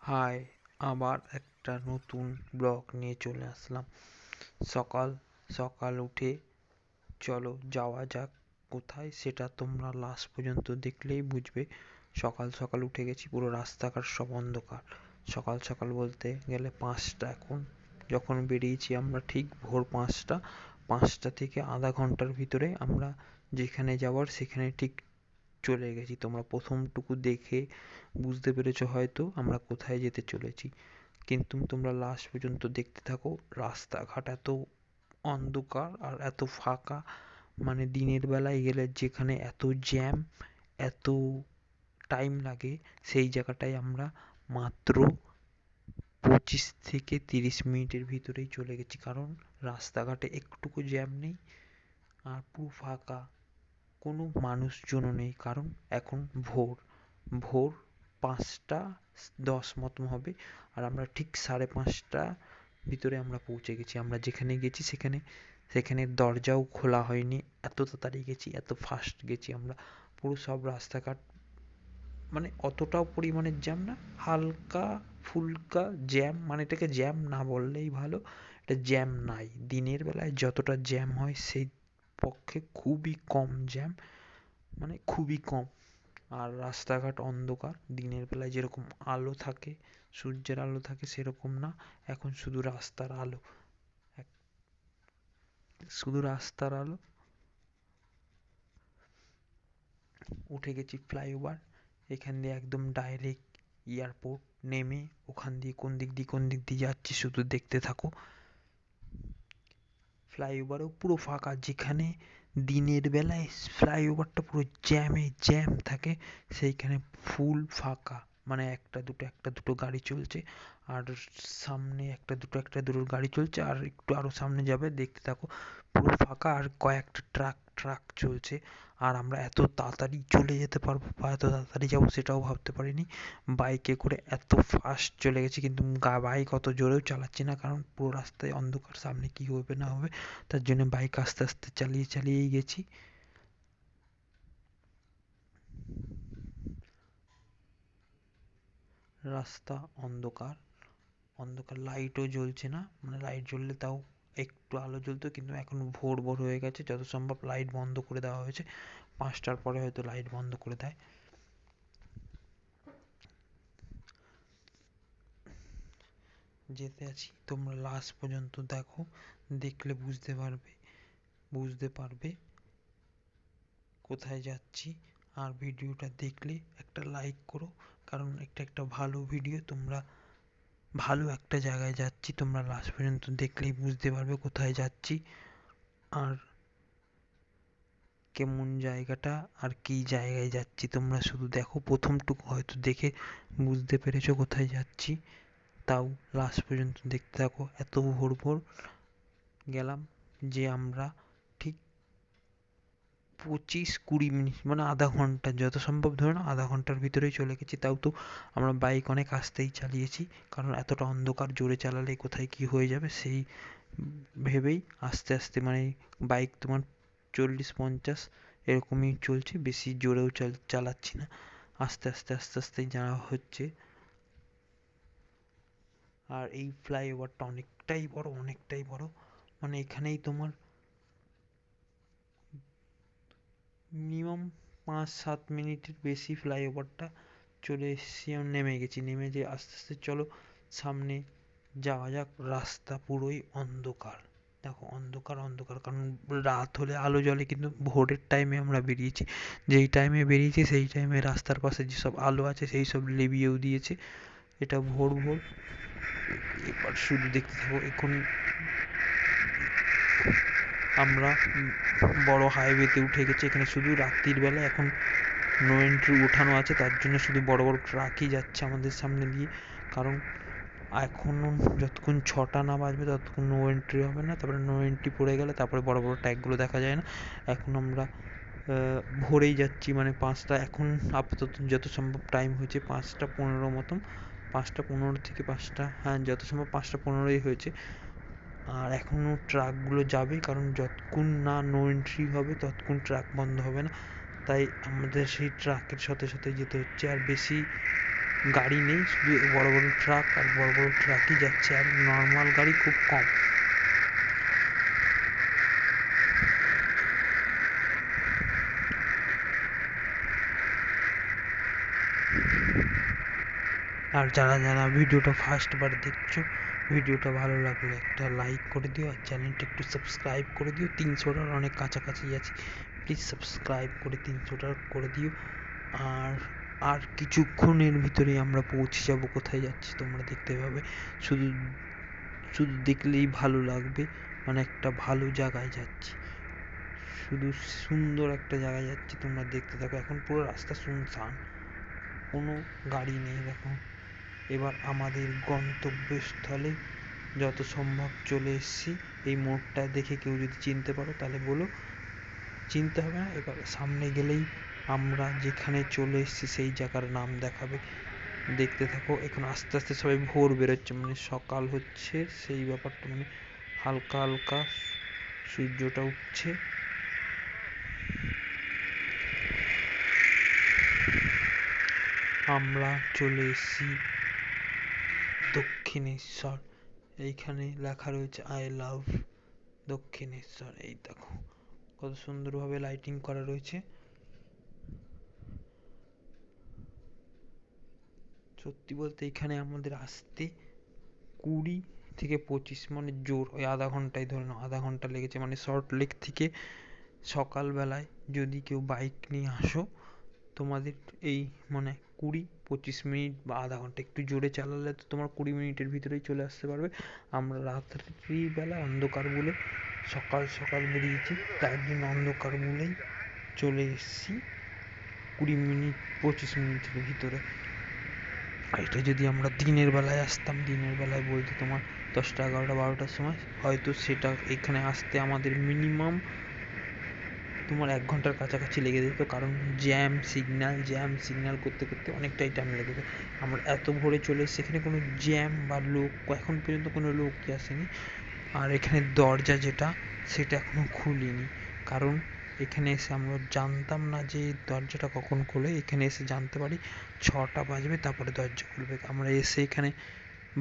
High, আবার একটা নতুন ব্লগ নিয়ে চলে আসলাম। সকাল সকাল উঠে চলো যাওয়া যাক কোথায়, সেটা তোমরা লাস্ট পর্যন্ত দেখলেই বুঝবে। সকাল সকাল উঠে গেছি, পুরো রাস্তাঘাট সব অন্ধকার। সকাল সকাল বলতে গেলে 5টা এখন। যখন বেরিয়েছি আমরা ঠিক ভোর 5টা, 5টা থেকে আধা ঘন্টার ভিতরে আমরা যেখানে যাওয়ার সেখানে ঠিক চলে গেছি। তোমরা প্রথমটুকু দেখে বুঝতে পেরেছো হয়তো আমরা কোথায় যেতে চলেছি, কিন্তু তোমরা লাস্ট পর্যন্ত দেখতে থাকো। রাস্তাঘাট এত অন্ধকার আর এত ফাঁকা, মানে দিনের বেলায় গেলে যেখানে এত জ্যাম, এত টাইম লাগে, সেই জায়গাটায় আমরা মাত্র 25 থেকে 30 মিনিটের ভিতরেই চলে গেছি। কারণ রাস্তাঘাটে একটুকু জ্যাম নেই আর পুরো ফাঁকা, কোনো মানুষজনও নেই। কারণ এখন ভোর ভোর 5টা 10 মতো হবে, আর আমরা ঠিক 5:30 ভিতরে আমরা পৌঁছে গেছি। আমরা যেখানে গেছি সেখানে দরজাও খোলা হয়নি, এত তাড়াতাড়ি গেছি, এত ফাস্ট গেছি আমরা। পুরো সব রাস্তাঘাট, মানে অতটাও পরিমাণের জ্যাম না, হালকা ফুলকা জ্যাম, মানে এটাকে জ্যাম না বললেই ভালো, এটা জ্যাম নাই। দিনের বেলায় যতটা জ্যাম হয় সেই পক্ষে খুবই কম জ্যাম, মানে খুবই কম। আর রাস্তাঘাট অন্ধকার, দিনের বেলায় যেরকম আলো থাকে, সূর্যের আলো থাকে, সেরকম না। এখন শুধু রাস্তার আলো, শুধু রাস্তার আলো। উঠে গেছি ফ্লাইওভার, এখান দিয়ে একদম ডাইরেক্ট এয়ারপোর্ট। নেমে ওখান দিয়ে কোন দিক দিয়ে যাচ্ছি শুধু দেখতে থাকো। ফ্লাইওভারও পুরো ফাঁকা, যেখানে দিনের বেলায় ফ্লাইওভারটা পুরো জ্যাম থাকে, সেইখানে ফুল ফাঁকা। মানে একটা দুটো গাড়ি চলছে, আর সামনে একটা দুটো গাড়ি চলছে, আর একটু আরো সামনে যাবে দেখতে থাকো, পুরো ফাঁকা। আর কয়েকটা ট্রাক চলছে। আর আমরা এত তাড়াতাড়ি চলে যেতে পারবো বা এত তাড়াতাড়ি যাবো সেটাও ভাবতে পারিনি। বাইকে করে এত ফাস্ট চলে গেছি, কিন্তু বাইক অত জোরেও চালাচ্ছি না, কারণ পুরো রাস্তায় অন্ধকার, সামনে কি হবে না হবে, তার জন্য বাইক আস্তে আস্তে চালিয়েই গেছি। রাস্তা অন্ধকার অন্ধকার, লাইটও জ্বলছে না, মানে লাইট জ্বললে তাও একটু আলো জ্বলতো, কিন্তু এখন ভোর হয়ে গেছে, যত সম্ভব লাইট বন্ধ করে দেওয়া হয়েছে। 5টার পরে হয়তো লাইট বন্ধ করে দেয়। যেতে আছি, তোমরা লাস্ট পর্যন্ত দেখো, দেখলে বুঝতে পারবে কোথায় যাচ্ছি। আর ভিডিওটা দেখলে একটা লাইক করো, কারণ একটা ভালো ভিডিও। তোমরা ভালো একটা জায়গায় যাচ্ছি, তোমরা লাস্ট পর্যন্ত দেখলেই বুঝতে পারবে কোথায় যাচ্ছি আর কেমন জায়গাটা, আর কি জায়গায় যাচ্ছি। তোমরা শুধু দেখো, প্রথমটুকু হয়তো দেখে বুঝতে পেরেছো কোথায় যাচ্ছি, তাও লাস্ট পর্যন্ত দেখতে থাকো। এত ভোর গেলাম যে আমরা ঠিক 25-20 মিনিট, মানে আধা ঘন্টা, যত সম্ভব ধরে নাও আধা ঘন্টার ভিতরেই চলে গেছি। তাও তো আমরা বাইক অনেক আস্তেই চালিয়েছি, কারণ এতটা অন্ধকার, জোরে চালালে কোথায় কি হয়ে যাবে সেই ভেবেই আস্তে আস্তে, মানে বাইক তোমার 40-50 এরকমই চলছে, বেশি জোরেও চালাচ্ছি না, আস্তে আস্তেই যাওয়া হচ্ছে। আর এই ফ্লাইওভারটা অনেকটাই বড়, মানে এখানেই তোমার মিনিমাম 5-7 মিনিটের বেশি ফ্লাইওভারটা চলে এসেছি। নেমে গেছি, নেমে যে আস্তে আস্তে চলো সামনে যাওয়া যাক। রাস্তা পুরোই অন্ধকার, দেখো অন্ধকার, কারণ রাত হলে আলো জ্বলে, কিন্তু ভোরের টাইমে আমরা বেরিয়েছি। যেই টাইমে বেরিয়েছি সেই টাইমে রাস্তার পাশে যেসব আলো আছে সেই সব লিভিয়েও দিয়েছে। এটা ভোর। এবার শুধু দেখতে থাকো। এখন আমরা বড় হাইওয়েতে উঠে গেছি, এখানে শুধু রাত্রির বেলা এখন নো এন্ট্রি উঠানো আছে, তার জন্য শুধু বড় ট্রাকই যাচ্ছে আমাদের সামনে দিয়ে। কারণ এখনো যতক্ষণ 6টা না বাজবে ততক্ষণ নো এন্ট্রি হবে না, তারপরে নো এন্ট্রি পড়ে গেলে তারপরে বড় ট্যাগগুলো দেখা যায় না। এখন আমরা ভোরেই যাচ্ছি, মানে 5টা এখন আপাতত যত সম্ভব টাইম হয়েছে 5টা 15 মতন, 5টা 15 থেকে 5টা, হ্যাঁ যত সম্ভব 5টা 15ই হয়েছে। আর এখনও ট্রাকগুলো যাবে, কারণ যতক্ষণ না নো এন্ট্রি হবে ততক্ষণ ট্রাক বন্ধ হবে না, তাই আমাদের সেই ট্রাকের সাথে যেতে হচ্ছে। আর বেশি গাড়ি নেই, শুধু বড় বড় ট্রাক আর বড় বড় ট্রাকই যাচ্ছে, আর নর্মাল গাড়ি খুব কম। আর যারা যারা ভিডিওটা ফার্স্ট বার দেখছো, ভিডিওটা ভালো লাগলে একটা লাইক করে দিও, আর চ্যানেলটা একটু সাবস্ক্রাইব করে দিও। 300টার অনেক কাছাকাছি আছে, প্লিজ সাবস্ক্রাইব করে 300টা করে দিও। আর আর কিছুক্ষণের ভিতরেই আমরা পৌঁছে যাব। কোথায় যাচ্ছি তোমরা দেখতে পাবে, শুধু শুধু দেখলেই ভালো লাগবে। মানে একটা ভালো জায়গায় যাচ্ছি, শুধু সুন্দর একটা জায়গায় যাচ্ছি, তোমরা দেখতে থাকো। এখন পুরো রাস্তা শুনশান, কোনো গাড়ি নেই দেখো। এবার আমাদের গন্তব্যস্থলে যত সম্ভব চলে এসেছি। এই মোড়টা দেখে কেউ যদি চিনতে পারো তাহলে বলো, চিনতে হবে না। এবার সামনে গেলেই আমরা যেখানে চলে এসেছি সেই জায়গার নাম দেখাবে, দেখতে থাকো। এখন আস্তে আস্তে সবাই ভোর বেরোচ্ছে, মানে সকাল হচ্ছে সেই ব্যাপারটা, মানে হালকা হালকা সূর্যটা উঠছে। আমরা চলে এসেছি দক্ষিণেশ্বর। এইখানে লেখা রয়েছে আই লাভ দক্ষিণেশ্বর। এই দেখো কত সুন্দরভাবে লাইটিং করা রয়েছে। সত্যি বলতে এখানে আমাদের আসতে 20 থেকে 25, মানে জোর ওই আধা ঘন্টায় ধরে নাও, আধা ঘন্টা লেগেছে। মানে সল্ট লেক থেকে সকালবেলায় যদি কেউ বাইক নিয়ে আসো, তোমাদের এই মানে 20-25 মিনিট বা আধা ঘন্টা, একটু জোরে চালালে তো তোমার 20 মিনিটের ভিতরেই চলে আসতে পারবে। আমরা রাত্রিবেলা অন্ধকার বলে সকাল সকাল বেরিয়েছি, তার জন্য অন্ধকার বলেই চলে এসেছি 20-25 মিনিটের ভিতরে। এটা যদি আমরা দিনের বেলায় আসতাম, দিনের বেলায় বলতে তোমার 10টা 11টা 12টার সময়, হয়তো সেটা এখানে আসতে আমাদের মিনিমাম তোমার 1 ঘন্টার কাছাকাছি লেগে যেত, কারণ জ্যাম সিগন্যাল করতে করতে অনেকটাই টাইম লেগে যেত। আমরা এত ভোরে চলে এসেছি, এখানে কোনো জ্যাম বা লোক এখন পর্যন্ত কোনো লোকই আসেনি। আর এখানে দরজা যেটা, সেটা এখনো খুলিনি, কারণ এখানে এসে আমরা জানতাম না যে দরজাটা কখন খোলে। এখানে এসে জানতে পারি 6টা বাজবে তারপরে দরজা খুলবে। আমরা এসে এখানে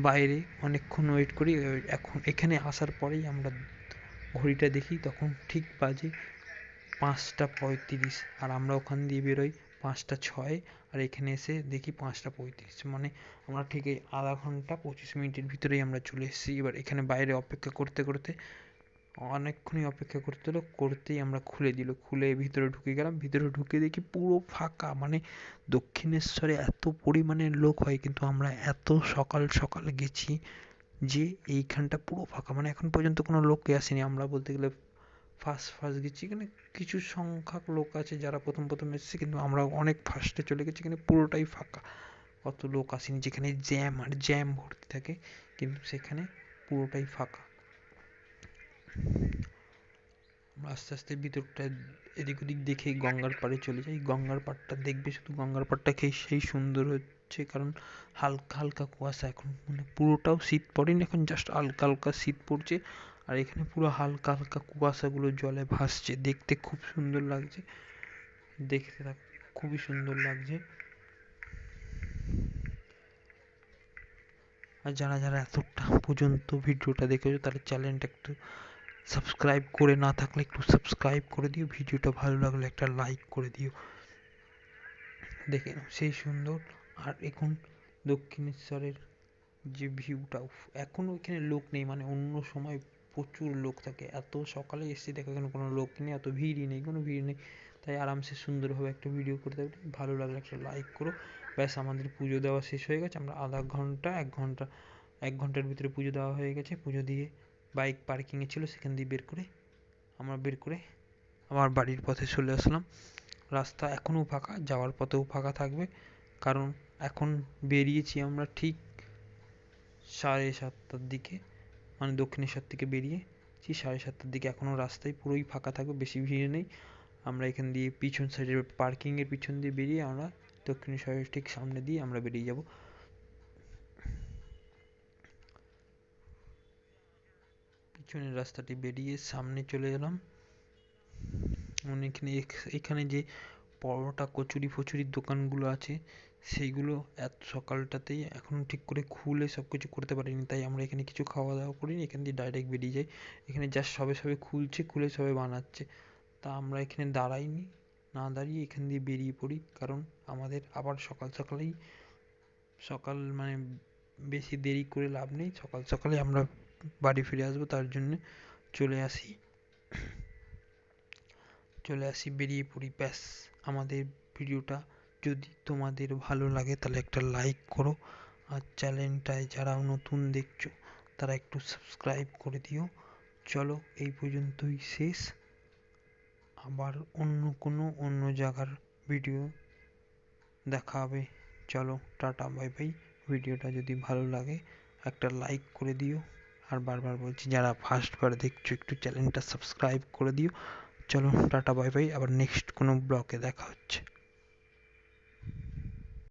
বাইরে অনেকক্ষণ ওয়েট করি। এখন এখানে আসার পরেই আমরা ঘড়িটা দেখি, তখন ঠিক বাজে 5টা 35, আর আমরা ওখান দিয়ে বেরোই 5টা 6, আর এখানে এসে দেখি 5টা 35। মানে আমরা ঠিক এই আধা ঘন্টা 25 মিনিটের ভিতরেই আমরা চলে এসেছি। এবার এখানে বাইরে অপেক্ষা করতে করতে অনেকক্ষণই অপেক্ষা করতে হলো, করতেই আমরা খুলে দিল। খুলে ভিতরে ঢুকে গেলাম, ভিতরে ঢুকে দেখি পুরো ফাঁকা। মানে দক্ষিণেশ্বরে এত পরিমাণে লোক হয়, কিন্তু আমরা এত সকাল সকাল গেছি যে এইখানটা পুরো ফাঁকা। মানে এখন পর্যন্ত কোনো লোকই আসেনি। আমরা বলতে গেলে ফার্স্ট ফার্স্ট গেছি। এখানে কিছু সংখ্যক লোক আছে যারা প্রথম প্রথম এসেছে, কিন্তু আমরা অনেক ফার্স্টে চলে গেছি। এখানে পুরোটাই ফাঁকা, অত লোক আসেনি। যেখানে জ্যাম আর জ্যাম ভর্তি থাকে, কিন্তু সেখানে পুরোটাই ফাঁকা। আস্তে আস্তে ভিতরটা এদিক ওদিক দেখে গঙ্গার পাড়ে চলে যাই। গঙ্গার পাড়টা দেখবে, শুধু গঙ্গার পাড়টা খেয়ে সেই সুন্দর হচ্ছে, কারণ হালকা হালকা কুয়াশা। এখন মানে পুরোটাও শীত পড়েনি, এখন জাস্ট হালকা হালকা শীত পড়ছে। আর এখানে পুরো হালকা হালকা কুয়াশাগুলো জলে ভাসছে, দেখতে খুব সুন্দর লাগছে। দেখতে খুবই সুন্দর লাগছে। আর যারা যারা এতটা পর্যন্ত ভিডিওটা দেখেছো, তাহলে চ্যানেলটা একটু সাবস্ক্রাইব করে না থাকলে একটু সাবস্ক্রাইব করে দিও। ভিডিওটা ভালো লাগলে একটা লাইক করে দিও। দেখে নাও সেই সুন্দর। আর এখন দক্ষিণেশ্বরের যে ভিউটা, এখনো এখানে লোক নেই। মানে অন্য সময় প্রচুর লোক থাকে, এত সকালে এসেছি দেখো এখানে কোনো লোক নেই, এত ভিড়ই নেই, কোনো ভিড় নেই। তাই আরামসে সুন্দরভাবে একটা ভিডিও করতে পারি। ভালো লাগলে একটা লাইক করো। ব্যাস, আমাদের পুজো দেওয়া শেষ হয়ে গেছে। আমরা আধা ঘন্টা 1 ঘন্টার ভিতরে পুজো দেওয়া হয়ে গেছে। পুজো দিয়ে বাইক পার্কিংয়ে ছিল, সেখান দিয়ে বের করে আমার বাড়ির পথে চলে আসলাম। রাস্তা এখনও ফাঁকা, যাওয়ার পথেও ফাঁকা থাকবে, কারণ এখন বেরিয়েছি আমরা ঠিক 7:30টার দিকে। মানে দক্ষিণেশ্বর থেকে বেরিয়েছি 7:30টার দিকে। এখনও রাস্তায় পুরোই ফাঁকা থাকবে, বেশি ভিড় নেই। আমরা এখান দিয়ে পিছন সাইডের পার্কিংয়ের পিছন দিয়ে বেরিয়ে আমরা দক্ষিণেশ্বরের ঠিক সামনে দিয়ে আমরা বেরিয়ে যাব। পিছনের রাস্তাটি বেরিয়ে সামনে চলে এলাম। এখানে যে পরোটা কচুরি ফচুরির দোকানগুলো আছে, সেইগুলো এত সকালটাতেই এখনো ঠিক করে খুলে সব কিছু করতে পারিনি, তাই আমরা এখানে কিছু খাওয়া দাওয়া করিনি, এখান দিয়ে ডাইরেক্ট বেরিয়ে যাই। এখানে জাস্ট সবে সবে খুলছে, খুলে সবে বানাচ্ছে, তা আমরা এখানে দাঁড়াইনি, না দাঁড়িয়ে এখান দিয়ে বেরিয়ে পড়ি, কারণ আমাদের আবার সকাল সকালেই সকাল মানে বেশি দেরি করে লাভ নেই, সকাল সকালে আমরা বাড়ি ফিরে আসবো, তার জন্যে চলে আসি বেরিয়ে পড়ি ব্যাস। আমাদের ভিডিওটা যদি তোমাদের ভালো লাগে তাহলে একটা লাইক করো, আর চ্যানেলটায় যারা নতুন দেখছো তারা একটু সাবস্ক্রাইব করে দিও। চলো এই পর্যন্তই শেষ, আবার অন্য জায়গার ভিডিও দেখা হবে। চলো টাটা বাই বাই। ভিডিওটা যদি ভালো লাগে একটা লাইক করে দিও, আর বারবার বলছি যারা ফার্স্টবার দেখছো একটু চ্যানেলটা সাবস্ক্রাইব করে দিও। চলো টাটা বাই বাই, আবার নেক্সট কোনো ব্লগে দেখা হচ্ছে।